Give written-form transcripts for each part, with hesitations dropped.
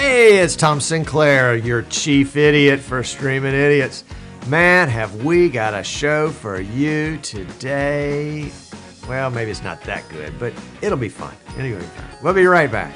Hey, it's Tom Sinclair, your chief idiot for Streaming Idiots. Man, have we got a show for you today. Well, maybe it's not that good, but it'll be fun. Anyway, we'll be right back.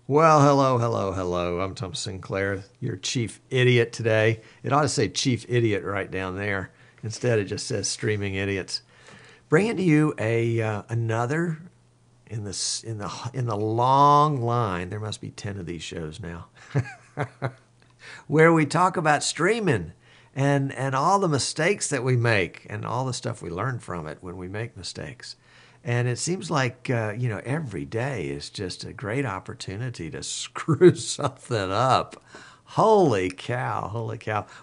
Well, hello. I'm Tom Sinclair, your chief idiot today. It ought to say chief idiot right down there. Instead, it just says streaming idiots. Bringing to you another in the long line. There must be 10 of these shows now, where we talk about streaming and all the mistakes that we make and all the stuff we learn from it when we make mistakes. And it seems like, every day is just a great opportunity to screw something up. Holy cow. I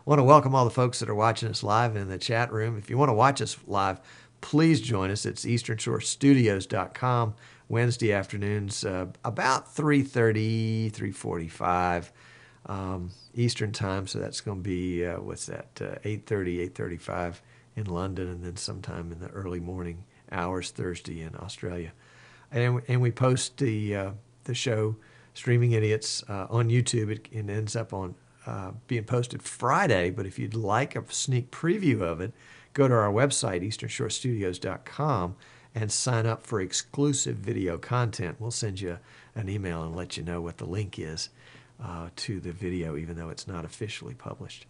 want to welcome all the folks that are watching us live in the chat room. If you want to watch us live, please join us. It's easternshore.studios.com, Wednesday afternoons, about 3:30, 3:45 Eastern time. So that's going to be, 8:35 in London, and then sometime in the early morning hours Thursday in Australia, and we post the show Streaming Idiots on YouTube. It ends up on being posted Friday, but if you'd like a sneak preview of it, go to our website easternshore.studios.com and sign up for exclusive video content. We'll send you an email and let you know what the link is to the video, even though it's not officially published.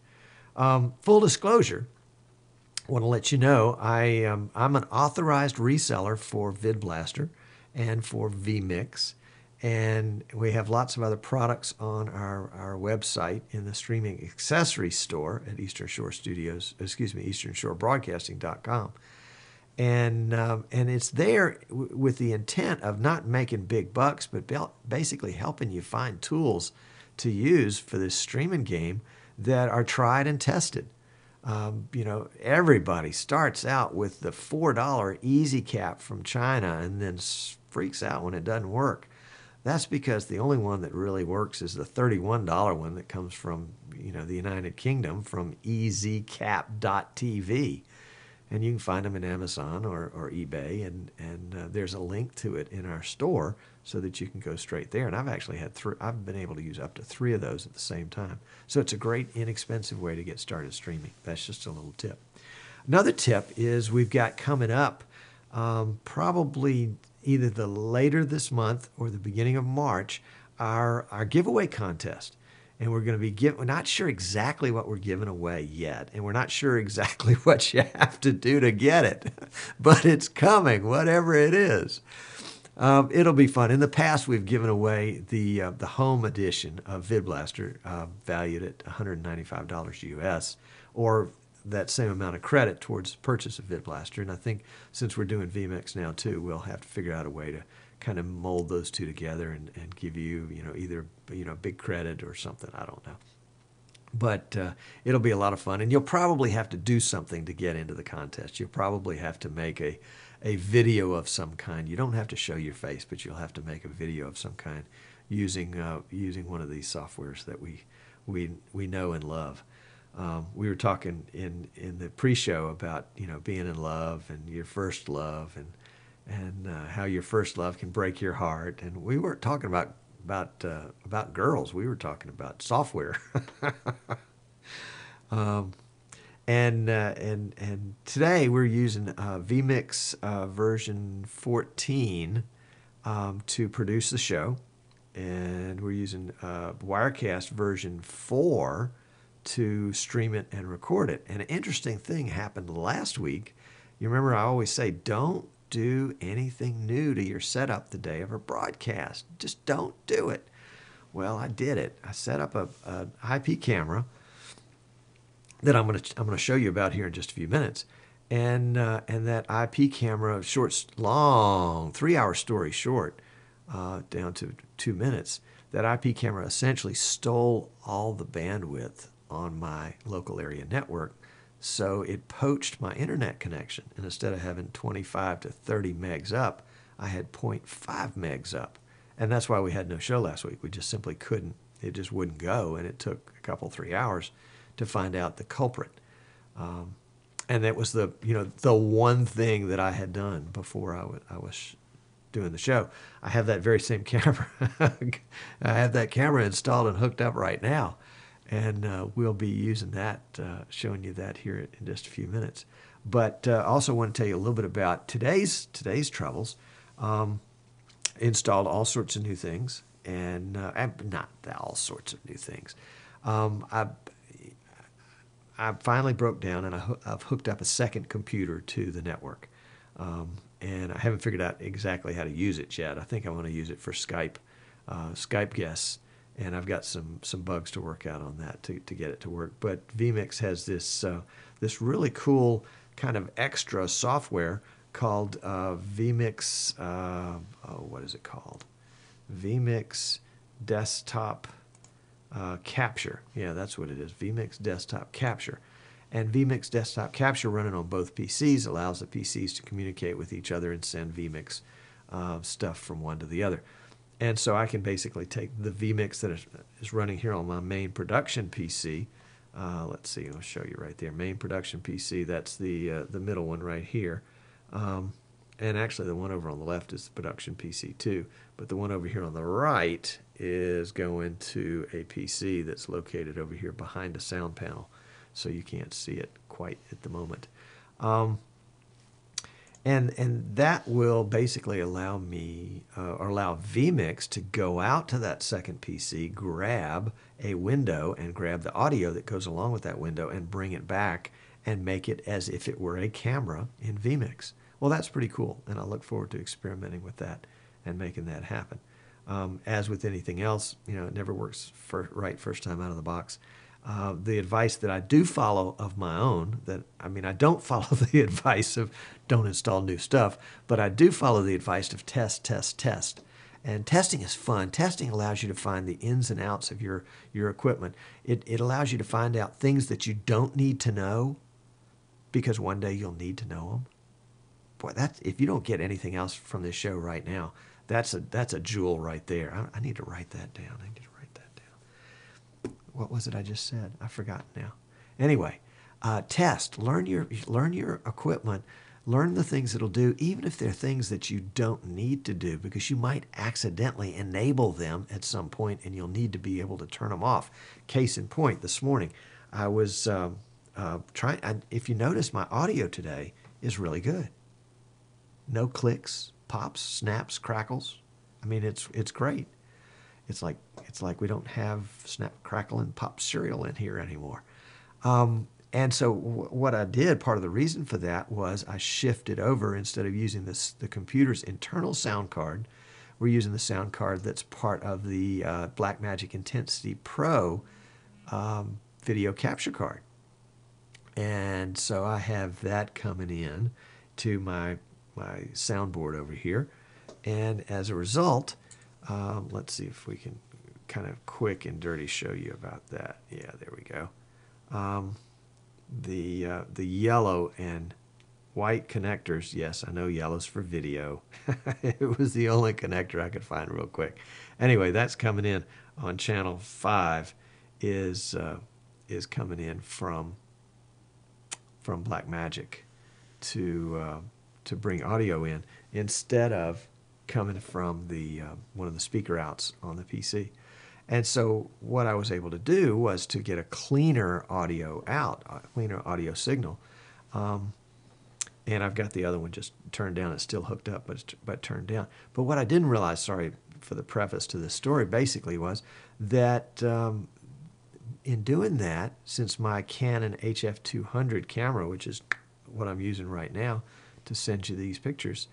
Full disclosure, I want to let you know I'm an authorized reseller for VidBlaster and for vMix, and we have lots of other products on our website in the streaming accessories store at easternshore Broadcasting.com, and it's there with the intent of not making big bucks, but basically helping you find tools to use for this streaming game that are tried and tested. Everybody starts out with the $4 easy cap from China and then freaks out when it doesn't work. That's because the only one that really works is the $31 one that comes from, the United Kingdom, from ezcap.tv. And you can find them in Amazon or eBay, and there's a link to it in our store so that you can go straight there. And I've actually I've been able to use up to 3 of those at the same time. So it's a great, inexpensive way to get started streaming. That's just a little tip. Another tip is we've got coming up probably either the later this month or the beginning of March, our giveaway contest. And we're going to be we're not sure exactly what we're giving away yet. And we're not sure exactly what you have to do to get it. But it's coming, whatever it is. It'll be fun. In the past, we've given away the home edition of VidBlaster, valued at $195 US, or that same amount of credit towards the purchase of VidBlaster. And I think since we're doing vMix now too, we'll have to figure out a way to kind of mold those two together and give you, either, big credit or something. I don't know. But it'll be a lot of fun. And you'll probably have to do something to get into the contest. You'll probably have to make a video of some kind. You don't have to show your face, but you'll have to make a video of some kind using one of these softwares that we know and love. We were talking in the pre-show about, being in love and your first love and how your first love can break your heart. And we weren't talking about girls. We were talking about software. And today we're using vMix version 14 to produce the show, and we're using Wirecast version 4 to stream it and record it. And an interesting thing happened last week. You remember I always say, don't do anything new to your setup the day of a broadcast. Just don't do it. Well, I did it. I set up an IP camera that I'm going to show you about here in just a few minutes, and that IP camera, long 3-hour story short, down to 2 minutes. That IP camera essentially stole all the bandwidth on my local area network So it poached my internet connection. And instead of having 25 to 30 megs up, I had 0.5 megs up. And that's why we had no show last week. We just simply couldn't. It just wouldn't go. And it took a couple, 3 hours to find out the culprit. And that was the one thing that I had done before I was doing the show. I have that very same camera. I have that camera installed and hooked up right now. And we'll be using that, showing you that here in just a few minutes. But I also want to tell you a little bit about today's troubles. Installed all sorts of new things, and not all sorts of new things. I finally broke down, and I've hooked up a second computer to the network. And I haven't figured out exactly how to use it yet. I think I want to use it for Skype guests, and I've got some bugs to work out on that to get it to work. But vMix has this really cool kind of extra software called vMix. What is it called? vMix Desktop Capture. Yeah, that's what it is. vMix Desktop Capture. And vMix Desktop Capture, running on both PCs, allows the PCs to communicate with each other and send vMix stuff from one to the other. And so I can basically take the vMix that is running here on my main production PC. Let's see, I'll show you right there. Main production PC, that's the middle one right here. And actually the one over on the left is the production PC too. But the one over here on the right is going to a PC that's located over here behind a sound panel. So you can't see it quite at the moment. And that will basically allow me, or allow vMix to go out to that second PC, grab a window and grab the audio that goes along with that window and bring it back and make it as if it were a camera in vMix. Well, that's pretty cool, and I look forward to experimenting with that and making that happen. As with anything else, it never works right first time out of the box. The advice that I do follow of my own, I don't follow the advice of don't install new stuff, but I do follow the advice of test, test, test. And testing is fun. Testing allows you to find the ins and outs of your equipment. It allows you to find out things that you don't need to know because one day you'll need to know them. Boy, if you don't get anything else from this show right now, that's a jewel right there. I need to write that down. What was it I just said? I've forgotten now. Anyway, test. Learn your equipment. Learn the things it'll do, even if they're things that you don't need to do, because you might accidentally enable them at some point, and you'll need to be able to turn them off. Case in point, this morning, I was trying. If you notice, my audio today is really good. No clicks, pops, snaps, crackles. It's great. It's like we don't have snap, crackle, and pop cereal in here anymore. And so what I did, part of the reason for that was I shifted over, instead of using the computer's internal sound card, we're using the sound card that's part of the Blackmagic Intensity Pro video capture card. And so I have that coming in to my soundboard over here. And as a result, let's see if we can kind of quick and dirty show you about that. Yeah, there we go. The yellow and white connectors, yes, I know yellow's for video. It was the only connector I could find real quick. Anyway, that's coming in on channel 5 is coming in from Blackmagic to bring audio in instead of coming from the one of the speaker outs on the PC. And so what I was able to do was to get a cleaner audio out, a cleaner audio signal. And I've got the other one just turned down. It's still hooked up, but turned down. But what I didn't realize, sorry for the preface to this story, basically was that in doing that, since my Canon HF200 camera, which is what I'm using right now to send you these pictures,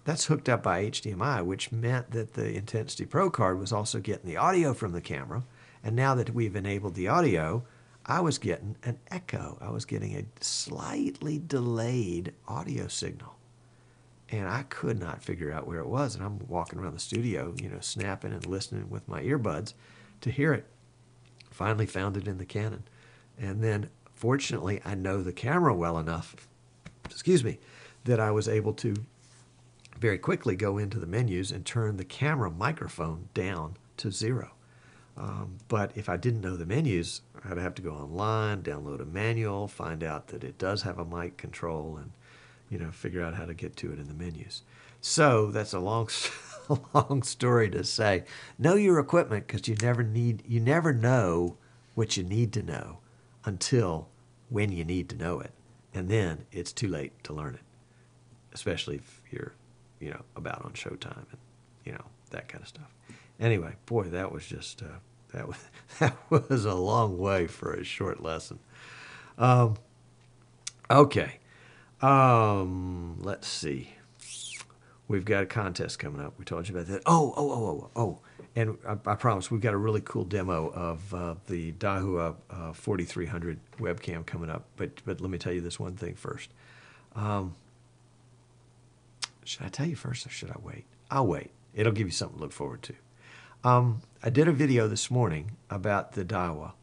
that's hooked up by HDMI, which meant that the Intensity Pro card was also getting the audio from the camera. And now that we've enabled the audio, I was getting an echo. I was getting a slightly delayed audio signal. And I could not figure out where it was. And I'm walking around the studio, snapping and listening with my earbuds to hear it. Finally found it in the Canon. And then fortunately, I know the camera well enough, excuse me, that I was able to very quickly go into the menus and turn the camera microphone down to 0. But if I didn't know the menus, I'd have to go online, download a manual, find out that it does have a mic control, and figure out how to get to it in the menus. So that's a long, a long story to say. Know your equipment, because you never know what you need to know until when you need to know it, and then it's too late to learn it, especially if you're about on showtime and that kind of stuff. Anyway, boy, that was just that was a long way for a short lesson. Okay, let's see. We've got a contest coming up. We told you about that. Oh. And I promise we've got a really cool demo of the Dahua 4300 webcam coming up. But let me tell you this one thing first. Should I tell you first or should I wait? I'll wait. It'll give you something to look forward to. I did a video this morning about the Dahua,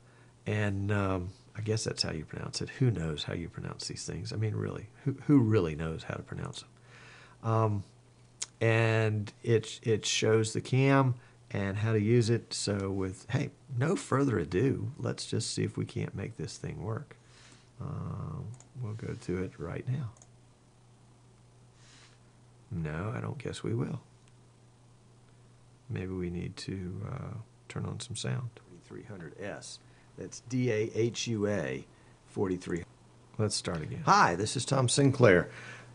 and I guess that's how you pronounce it. Who knows how you pronounce these things? I mean, really, who really knows how to pronounce them? And it shows the cam and how to use it. So hey, no further ado, let's just see if we can't make this thing work. We'll go to it right now. No, I don't guess we will. Maybe we need to turn on some sound. 4300s. That's Dahua 4300. Let's start again. Hi, this is Tom Sinclair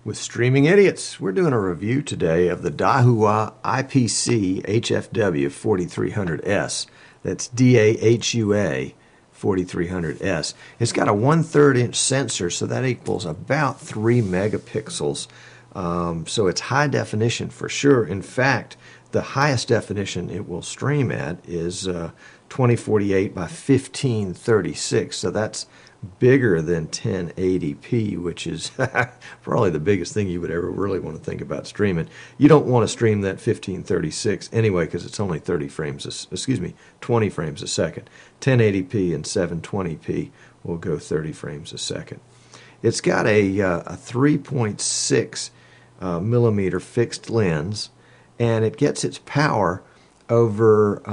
with Streaming Idiots. We're doing a review today of the Dahua IPC HFW 4300s. That's Dahua 4300s. It's got a 1/3 inch sensor, so that equals about 3 megapixels. So it's high definition for sure. In fact, the highest definition it will stream at is 2048 by 1536. So that's bigger than 1080p, which is probably the biggest thing you would ever really want to think about streaming. You don't want to stream that 1536 anyway, because it's only 20 frames a second. 1080p and 720p will go 30 frames a second. It's got a 3.6 millimeter fixed lens, and it gets its power over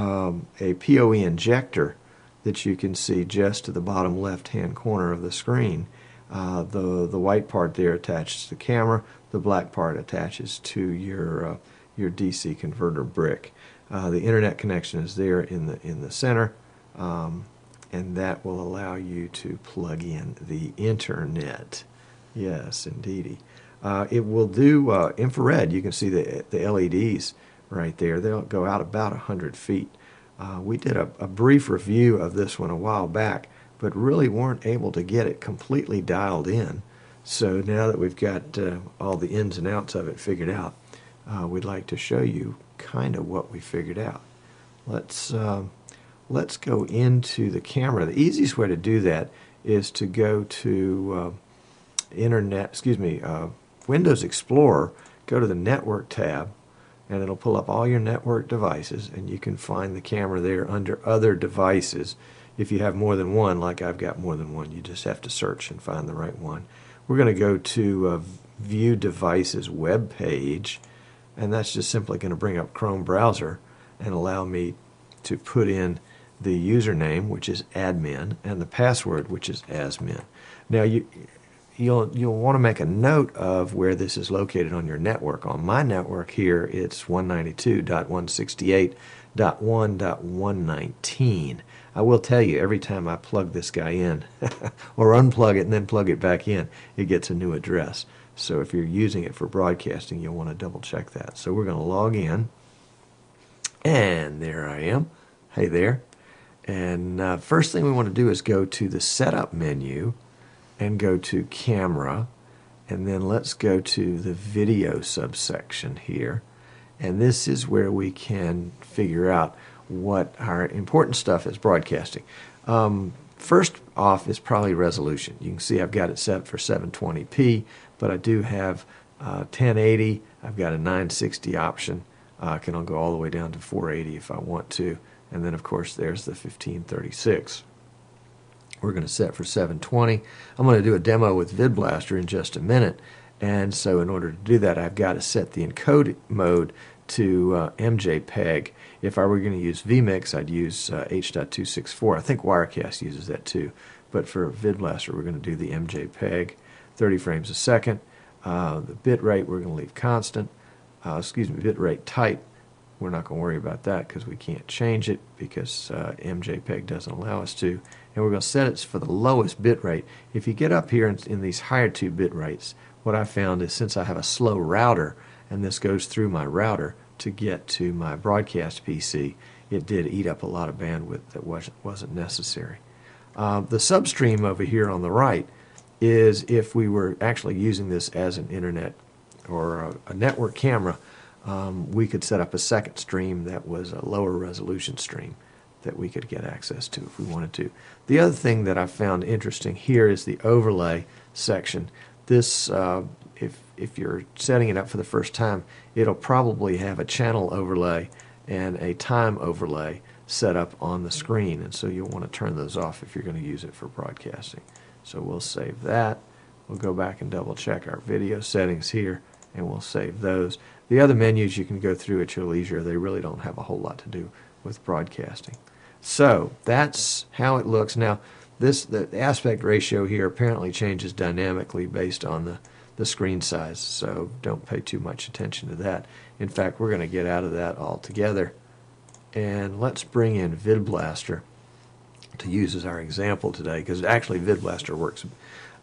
a PoE injector that you can see just to the bottom left-hand corner of the screen. The white part there attaches to the camera. The black part attaches to your DC converter brick. The internet connection is there in the center, and that will allow you to plug in the internet. Yes, indeedy. It will do infrared. You can see the LEDs right there. They'll go out about 100 feet. We did a brief review of this one a while back, but really weren't able to get it completely dialed in. So now that we've got all the ins and outs of it figured out, we'd like to show you kind of what we figured out. Let's go into the camera. The easiest way to do that is to go to Windows Explorer, go to the Network tab, and it'll pull up all your network devices, and you can find the camera there under Other Devices. If you have more than one, like I've got more than one, you just have to search and find the right one. We're going to go to View Devices web page, and that's just simply going to bring up Chrome browser and allow me to put in the username, which is admin, and the password, which is asmin. Now you'll want to make a note of where this is located on your network. On my network here, it's 192.168.1.119. I will tell you, every time I plug this guy in, or unplug it and then plug it back in, it gets a new address. So if you're using it for broadcasting, you'll want to double check that. So we're going to log in, and there I am. Hey there. And first thing we want to do is go to the Setup menu and go to Camera, and then let's go to the Video subsection here. And this is where we can figure out what our important stuff is broadcasting. First off is probably resolution. You can see I've got it set for 720p, but I do have 1080. I've got a 960 option. I can go all the way down to 480 if I want to. And then, of course, there's the 1536. We're going to set for 720. I'm going to do a demo with VidBlaster in just a minute, and so in order to do that, I've got to set the encode mode to MJPEG. If I were going to use vMix, I'd use H.264. I think Wirecast uses that too, but for VidBlaster, we're going to do the MJPEG, 30 frames a second. The bit rate we're going to leave constant. Bit rate type, we're not going to worry about that because we can't change it because MJPEG doesn't allow us to. And we're going to set it for the lowest bit rate. If you get up here in these higher two bit rates, what I found is since I have a slow router, and this goes through my router to get to my broadcast PC, it did eat up a lot of bandwidth that wasn't necessary. The substream over here on the right is if we were actually using this as an internet or a network camera, we could set up a second stream that was a lower resolution stream that we could get access to if we wanted to. The other thing that I found interesting here is the overlay section. This, if you're setting it up for the first time, it'll probably have a channel overlay and a time overlay set up on the screen, and so you'll want to turn those off if you're going to use it for broadcasting. So we'll save that. We'll go back and double check our video settings here, and we'll save those. The other menus you can go through at your leisure. They really don't have a whole lot to do with broadcasting. So that's how it looks. Now, the aspect ratio here apparently changes dynamically based on the screen size, so don't pay too much attention to that. In fact, we're going to get out of that altogether, and let's bring in VidBlaster to use as our example today, because actually VidBlaster works.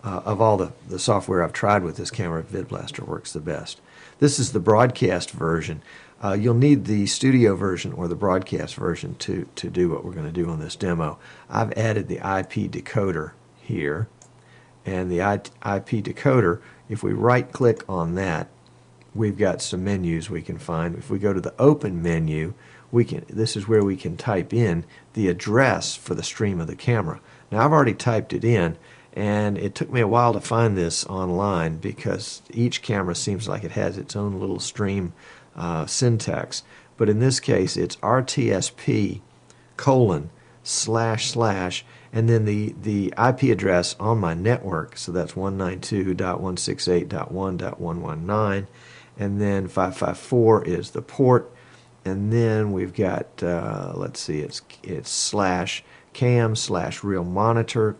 Of all the software I've tried with this camera, VidBlaster works the best. This is the broadcast version. You'll need the studio version or the broadcast version to do what we're going to do on this demo. I've added the IP decoder here, and the IP decoder, if we right click on that, we've got some menus we can find. If we go to the open menu, this is where we can type in the address for the stream of the camera. Now I've already typed it in, and it took me a while to find this online because each camera seems like it has its own little stream syntax. But in this case, it's RTSP : / and then the IP address on my network, so that's 192.168.1.119, and then 554 is the port, and then we've got let's see, it's /cam/real monitor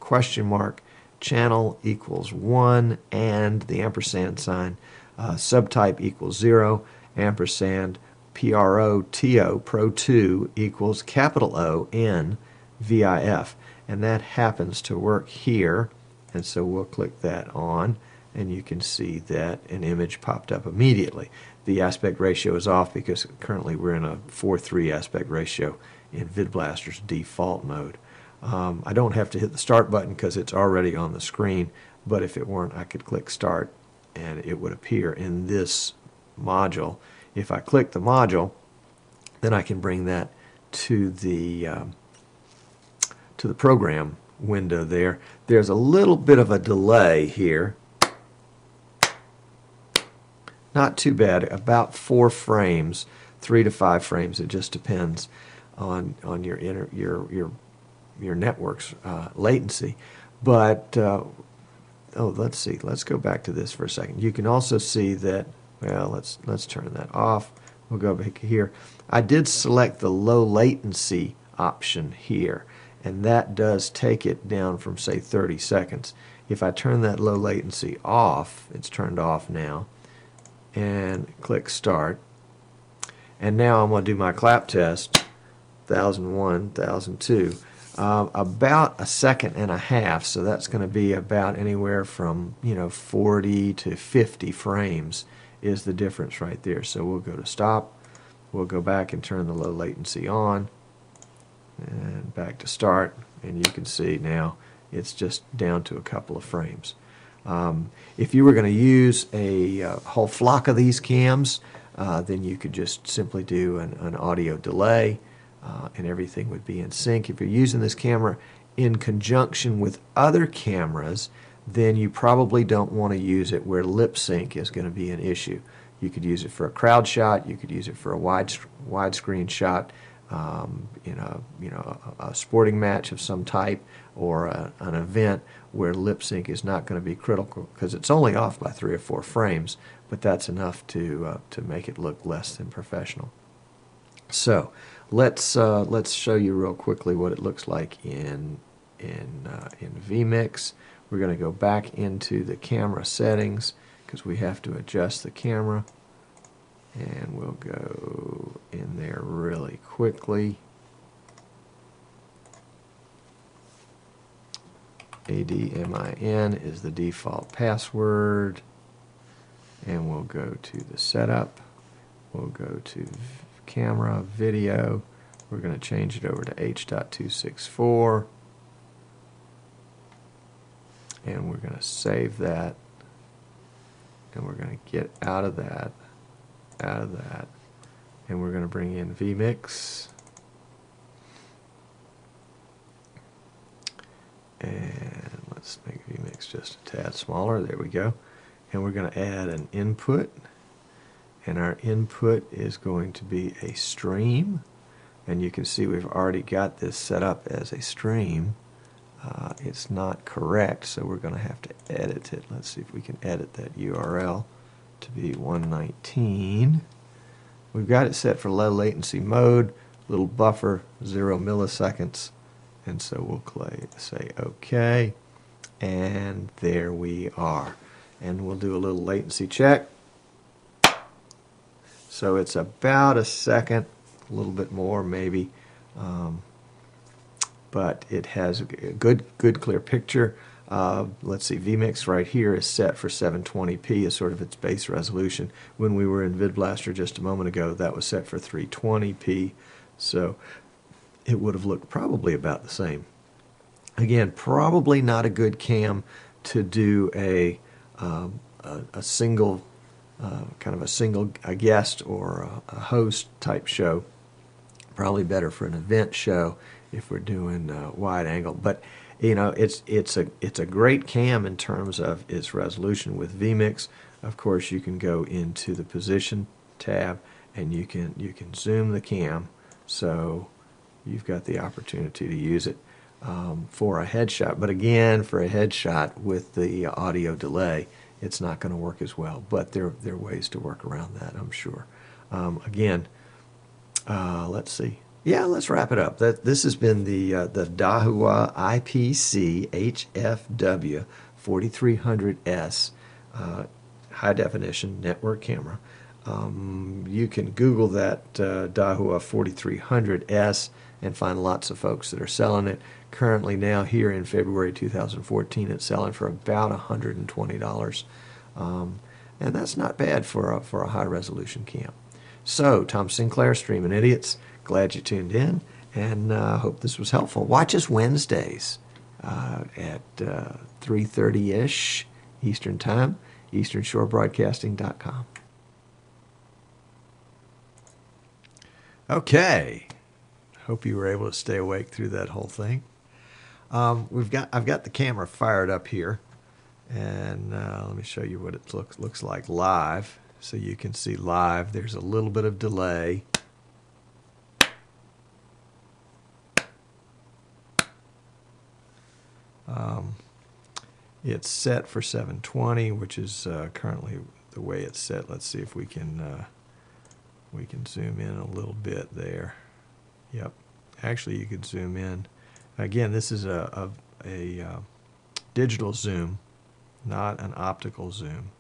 channel equals 1 and the ampersand sign, subtype equals 0, ampersand pro2 equals capital O N VIF, and that happens to work here, and so we'll click that on, and you can see that an image popped up immediately. The aspect ratio is off because currently we're in a 4:3 aspect ratio in VidBlaster's default mode. I don't have to hit the start button because it's already on the screen, but if it weren't, I could click start and it would appear in this module. If I click the module, then I can bring that to the program window there. There's a little bit of a delay here. Not too bad, about 4 frames, 3 to 5 frames. It just depends on your network's latency. But let's see. Let's go back to this for a second. You can also see that. Well, let's turn that off. We'll go back here. I did select the low latency option here, and that does take it down from, say, 30 seconds. If I turn that low latency off, it's turned off now, and click start. And now I'm going to do my clap test, 1001, 1002. About 1.5 seconds, so that's going to be about anywhere from 40 to 50 frames is the difference right there. So we'll go to stop. We'll go back and turn the low latency on, and back to start, and you can see now it's just down to a couple of frames. If you were going to use a whole flock of these cams, then you could just simply do an audio delay, and everything would be in sync. If you're using this camera in conjunction with other cameras, then you probably don't want to use it where lip sync is going to be an issue. You could use it for a crowd shot, you could use it for a widescreen shot, in a sporting match of some type, or an event where lip sync is not going to be critical, because it's only off by 3 or 4 frames, but that's enough to make it look less than professional. So let's show you real quickly what it looks like in vMix. We're going to go back into the camera settings because we have to adjust the camera, and we'll go in there really quickly. ADMIN is the default password, and we'll go to the setup. We'll go to camera, video. We're going to change it over to H.264, and we're going to save that, and we're going to get out of that, and we're going to bring in vMix, and let's make vMix just a tad smaller. There we go. And we're going to add an input, and our input is going to be a stream, and you can see we've already got this set up as a stream. It's not correct, so we're going to have to edit it. Let's see if we can edit that URL to be 119. We've got it set for low latency mode, little buffer, 0 milliseconds, and so we'll say OK, and there we are. And we'll do a little latency check. So it's about a second, a little bit more maybe, but it has a good clear picture. Let's see, vMix right here is set for 720p as sort of its base resolution. When we were in VidBlaster just a moment ago, that was set for 320p, so it would have looked probably about the same. Again, probably not a good cam to do a single a guest or a host type show. Probably better for an event show if we're doing wide angle. But you know, it's a great cam in terms of its resolution. With vMix, of course, you can go into the position tab and you can zoom the cam, so you've got the opportunity to use it for a headshot. But again, for a headshot with the audio delay, it's not going to work as well. But there are ways to work around that, I'm sure. Again, let's see. Yeah, let's wrap it up. This has been the Dahua IPC HFW 4300s high definition network camera. You can Google that Dahua 4300s and find lots of folks that are selling it. Currently now here in February 2014, it's selling for about $120. And that's not bad for a high resolution cam. So, Tom Sinclair, Streaming Idiots, glad you tuned in, and hope this was helpful. Watch us Wednesdays at 3:30-ish Eastern Time, easternshorebroadcasting.com. Okay, hope you were able to stay awake through that whole thing. I've got the camera fired up here, and let me show you what it looks like live, so you can see live. There's a little bit of delay. It's set for 720, which is currently the way it's set. Let's see if we can zoom in a little bit there. Yep, actually you could zoom in. Again, this is a digital zoom, not an optical zoom.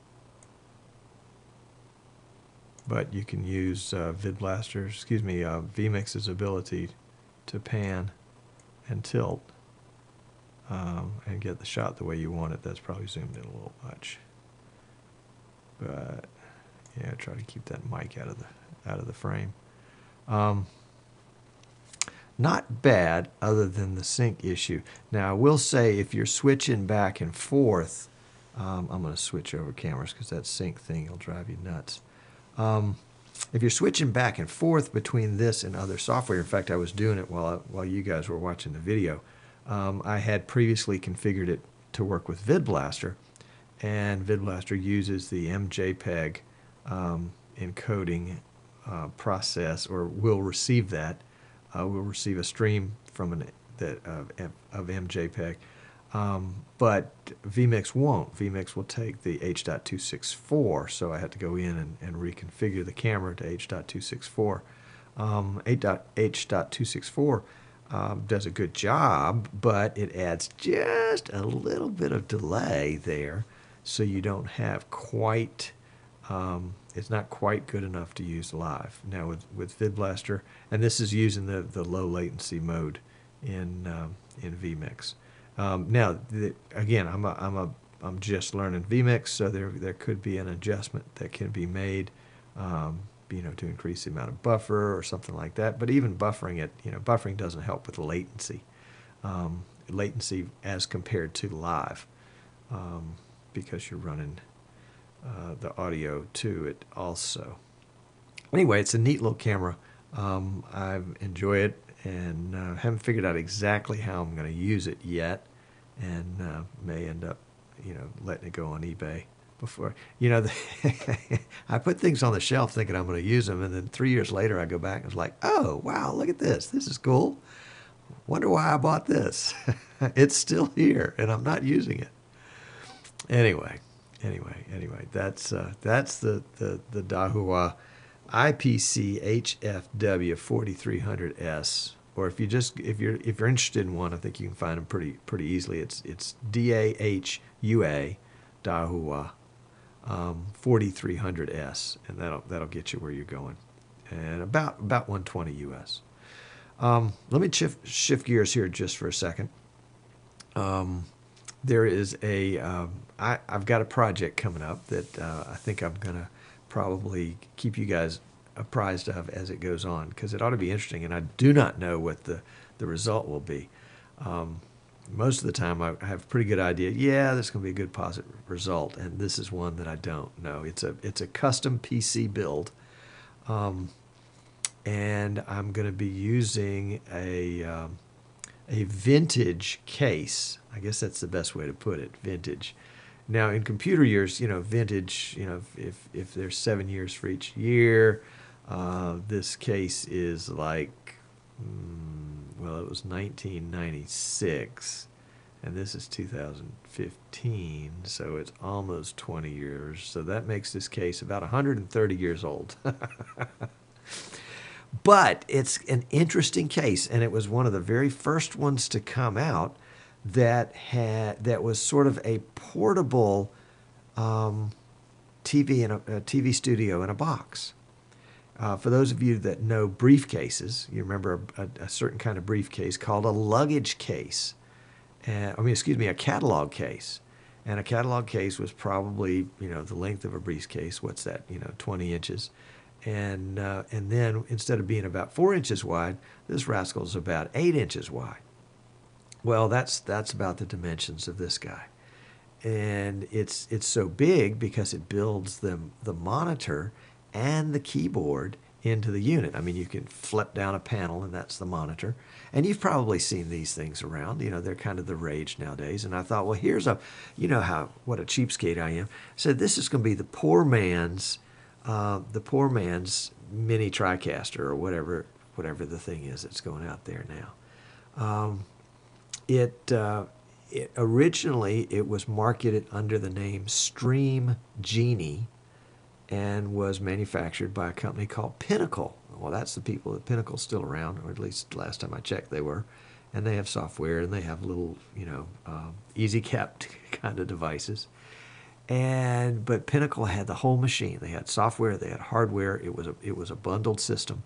But you can use vMix's ability to pan and tilt and get the shot the way you want it. That's probably zoomed in a little much. But yeah, try to keep that mic out of the frame. Not bad, other than the sync issue. Now, I will say, if you're switching back and forth, I'm going to switch over cameras because that sync thing will drive you nuts. If you're switching back and forth between this and other software, in fact, I was doing it while you guys were watching the video. I had previously configured it to work with VidBlaster, and VidBlaster uses the MJPEG encoding process, or will receive that will receive a stream from of MJPEG. But vMix won't. vMix will take the H.264, so I had to go in and reconfigure the camera to H.264. H.264 does a good job, but it adds just a little bit of delay there, so you don't have quite, it's not quite good enough to use live. Now with VidBlaster, and this is using the low latency mode in vMix. Now, again, I'm just learning vMix, so there could be an adjustment that can be made, to increase the amount of buffer or something like that. But even buffering it, buffering doesn't help with latency, latency as compared to live, because you're running the audio to it also. Anyway, it's a neat little camera. I enjoy it, and haven't figured out exactly how I'm going to use it yet, and may end up, letting it go on eBay before. I put things on the shelf thinking I'm going to use them, and then 3 years later I go back and it's like, oh, wow, look at this. This is cool. Wonder why I bought this. It's still here, and I'm not using it. Anyway, that's the Dahua IPC HFW 4300s, or if you're interested in one, I think you can find them pretty easily. It's DAHUA Dahua 4300s, and that'll get you where you're going, and about 120 US. Let me shift gears here just for a second. There is I've got a project coming up that I think I'm gonna probably keep you guys apprised of as it goes on, because it ought to be interesting, and I do not know what the result will be. Most of the time I have a pretty good idea, yeah, this is going to be a good positive result, and this is one that I don't know. It's a custom PC build, and I'm going to be using a vintage case. I guess that's the best way to put it, vintage. Now, in computer years, vintage, if there's 7 years for each year, this case is like, well, it was 1996, and this is 2015, so it's almost 20 years. So that makes this case about 130 years old. But it's an interesting case, and it was one of the very first ones to come out that was sort of a portable TV studio in a box. For those of you that know briefcases, you remember a certain kind of briefcase called a luggage case. A catalog case. And a catalog case was probably, the length of a briefcase. What's that? 20 inches. And then instead of being about 4 inches wide, this rascal's about 8 inches wide. Well, that's about the dimensions of this guy. And it's so big because it builds the monitor and the keyboard into the unit. I mean, you can flip down a panel, and that's the monitor. And you've probably seen these things around. They're kind of the rage nowadays. And I thought, well, here's what a cheapskate I am. I said, this is going to be the poor man's mini TriCaster, or whatever the thing is that's going out there now. Originally it was marketed under the name Stream Genie, and was manufactured by a company called Pinnacle. Well, that's the people that Pinnacle's still around, or at least last time I checked they were. And they have software, and they have little, easy kept kind of devices. But Pinnacle had the whole machine. They had software, they had hardware. It was a bundled system.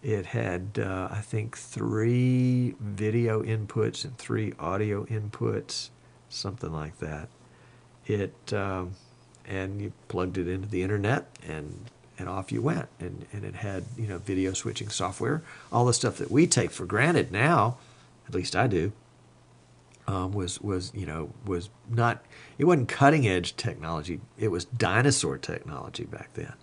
It had, I think, 3 video inputs and 3 audio inputs, something like that. And you plugged it into the internet, and off you went. And it had, video switching software, all the stuff that we take for granted now, at least I do. Was not, it wasn't cutting edge technology. It was dinosaur technology back then.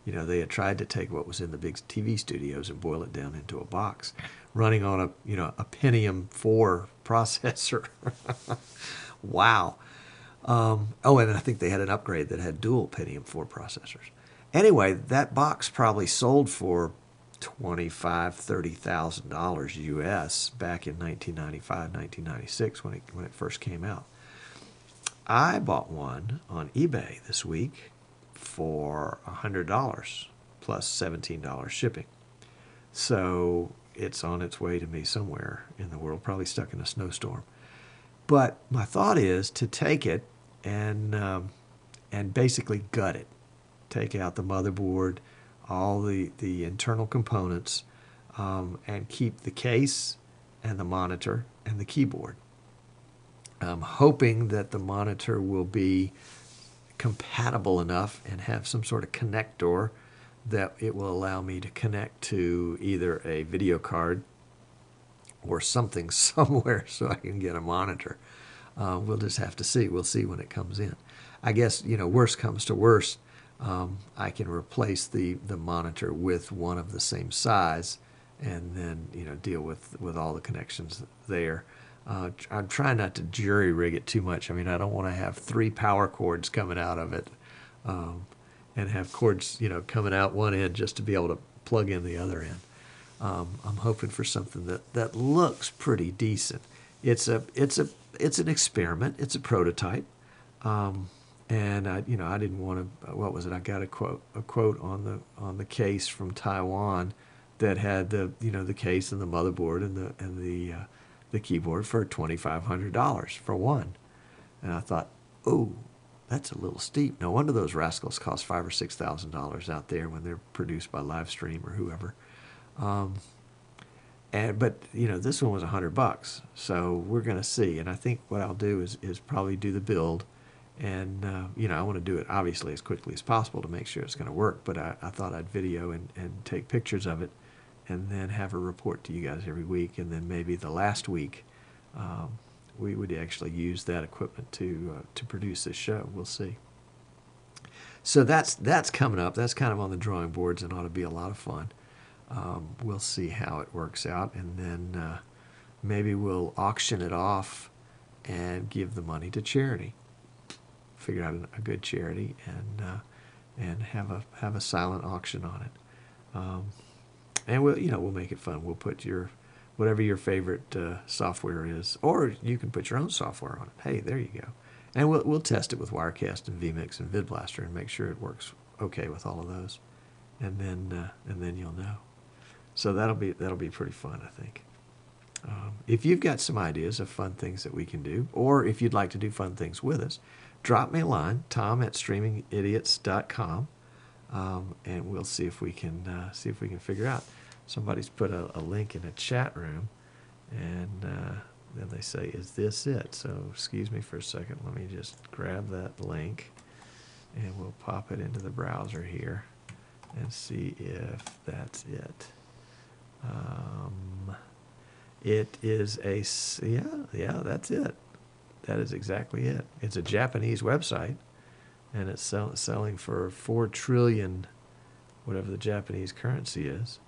They had tried to take what was in the big TV studios and boil it down into a box, running on a Pentium 4 processor. Wow. And I think they had an upgrade that had dual Pentium 4 processors. Anyway, that box probably sold for, $30,000 US back in 1995, 1996 when it first came out. I bought one on eBay this week for $100 plus $17 shipping. So it's on its way to me somewhere in the world, probably stuck in a snowstorm. But my thought is to take it and basically gut it. Take out the motherboard, all the internal components, and keep the case and the monitor and the keyboard. I'm hoping that the monitor will be compatible enough and have some sort of connector that it will allow me to connect to either a video card or something somewhere so I can get a monitor. We'll just have to see. We'll see when it comes in. I guess, worst comes to worst, I can replace the monitor with one of the same size and then, deal with all the connections there. I'm trying not to jury rig it too much. I mean, I don't want to have 3 power cords coming out of it and have cords, coming out one end just to be able to plug in the other end. I'm hoping for something that looks pretty decent. It's an experiment. It's a prototype. And I didn't want to. What was it? I got a quote on the case from Taiwan that had the case and the motherboard and the keyboard for $2,500 for one. And I thought, oh, that's a little steep. No wonder those rascals cost $5,000 or $6,000 out there when they're produced by Livestream or whoever. But this one was $100, so we're going to see. And I think what I'll do is probably do the build. And, I want to do it, obviously, as quickly as possible to make sure it's going to work. But I thought I'd video and take pictures of it and then have a report to you guys every week. And then maybe the last week we would actually use that equipment to produce this show. We'll see. So that's coming up. That's kind of on the drawing boards and ought to be a lot of fun. We'll see how it works out. And then maybe we'll auction it off and give the money to charity. Figure out a good charity and have a silent auction on it, and we'll make it fun. We'll put whatever your favorite software is, or you can put your own software on it. Hey, there you go, and we'll test it with Wirecast and vMix and VidBlaster and make sure it works okay with all of those, and then you'll know. So that'll be pretty fun, I think. If you've got some ideas of fun things that we can do, or if you'd like to do fun things with us, drop me a line, tom@streamingidiots.com, and we'll see if we can figure out. Somebody's put a link in a chat room, and then they say, "Is this it?" So excuse me for a second. Let me just grab that link, and we'll pop it into the browser here and see if that's it. It is yeah, that's it. That is exactly it. It's a Japanese website, and it's selling for 4 trillion, whatever the Japanese currency is.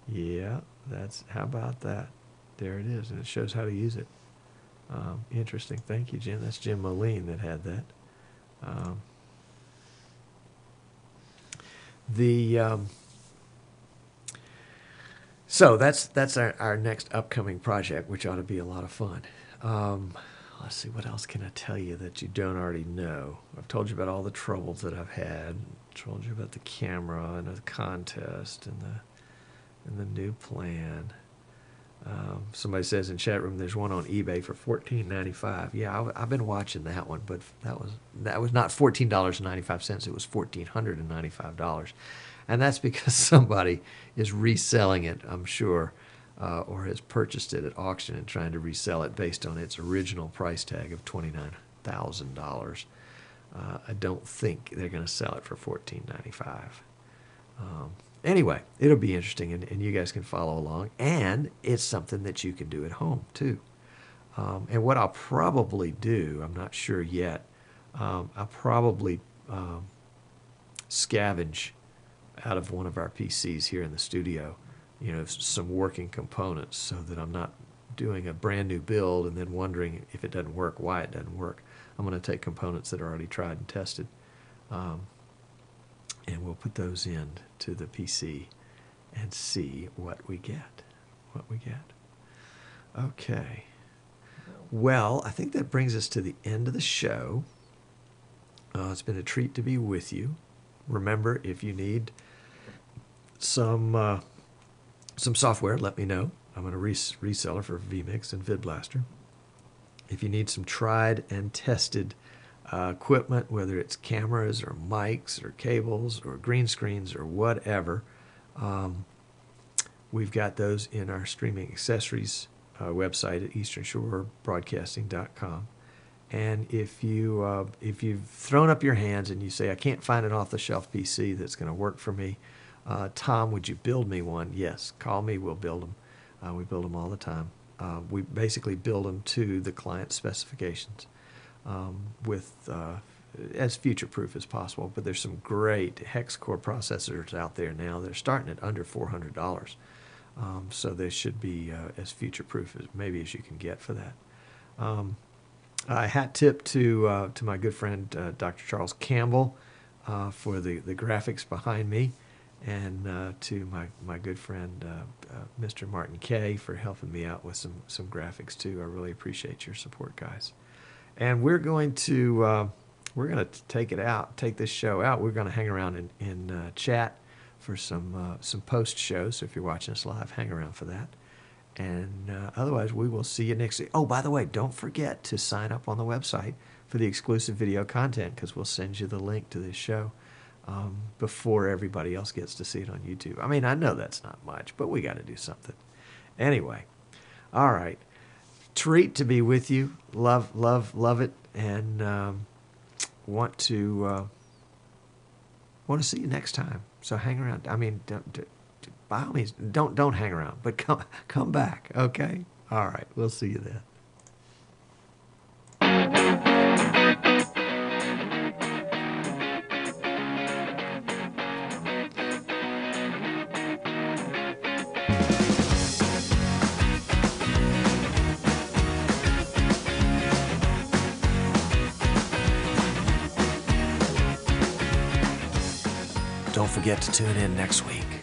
Yeah, how about that? There it is, and it shows how to use it. Interesting. Thank you, Jim. That's Jim Moline that had that. So that's our next upcoming project, which ought to be a lot of fun. Let's see, what else can I tell you that you don't already know? I've told you about all the troubles that I've had. Told you about the camera and the contest and the new plan. Somebody says in chat room there's one on eBay for $14.95. Yeah, I've been watching that one, but that was not $14.95. It was $1,495. And that's because somebody is reselling it, I'm sure, or has purchased it at auction and trying to resell it based on its original price tag of $29,000. I don't think they're going to sell it for $14.95. Anyway, it'll be interesting, and you guys can follow along. And it's something that you can do at home, too. And what I'll probably do, I'm not sure yet, I'll probably scavenge out of one of our PCs here in the studio, some working components so that I'm not doing a brand new build and then wondering if it doesn't work, why it doesn't work. I'm going to take components that are already tried and tested and we'll put those in to the PC and see what we get. Okay. Well, I think that brings us to the end of the show. It's been a treat to be with you. Remember, if you need some software, let me know. I'm a reseller for vMix and VidBlaster. If you need some tried and tested equipment, whether it's cameras or mics or cables or green screens or whatever, we've got those in our streaming accessories website at easternshorebroadcasting.com. And if you've thrown up your hands and you say, I can't find an off-the-shelf PC that's going to work for me, Tom, would you build me one? Yes, call me, we'll build them. We build them all the time. We basically build them to the client specifications with as future-proof as possible. But there's some great hex core processors out there now. They're starting at under $400. So they should be as future-proof as you can get for that. A hat tip to my good friend Dr. Charles Campbell for the graphics behind me, and to my good friend Mr. Martin Kay for helping me out with some graphics too. I really appreciate your support, guys. And we're going to take this show out. We're going to hang around in chat for some post shows. So if you're watching us live, hang around for that. And otherwise, we will see you next week. Oh, by the way, don't forget to sign up on the website for the exclusive video content, because we'll send you the link to this show before everybody else gets to see it on YouTube. I mean, I know that's not much, but we got to do something. Anyway, all right. Treat to be with you. Love it, and want to see you next time. So hang around. I mean, by all means, don't hang around, but come back, okay? All right, we'll see you then. Don't forget to tune in next week.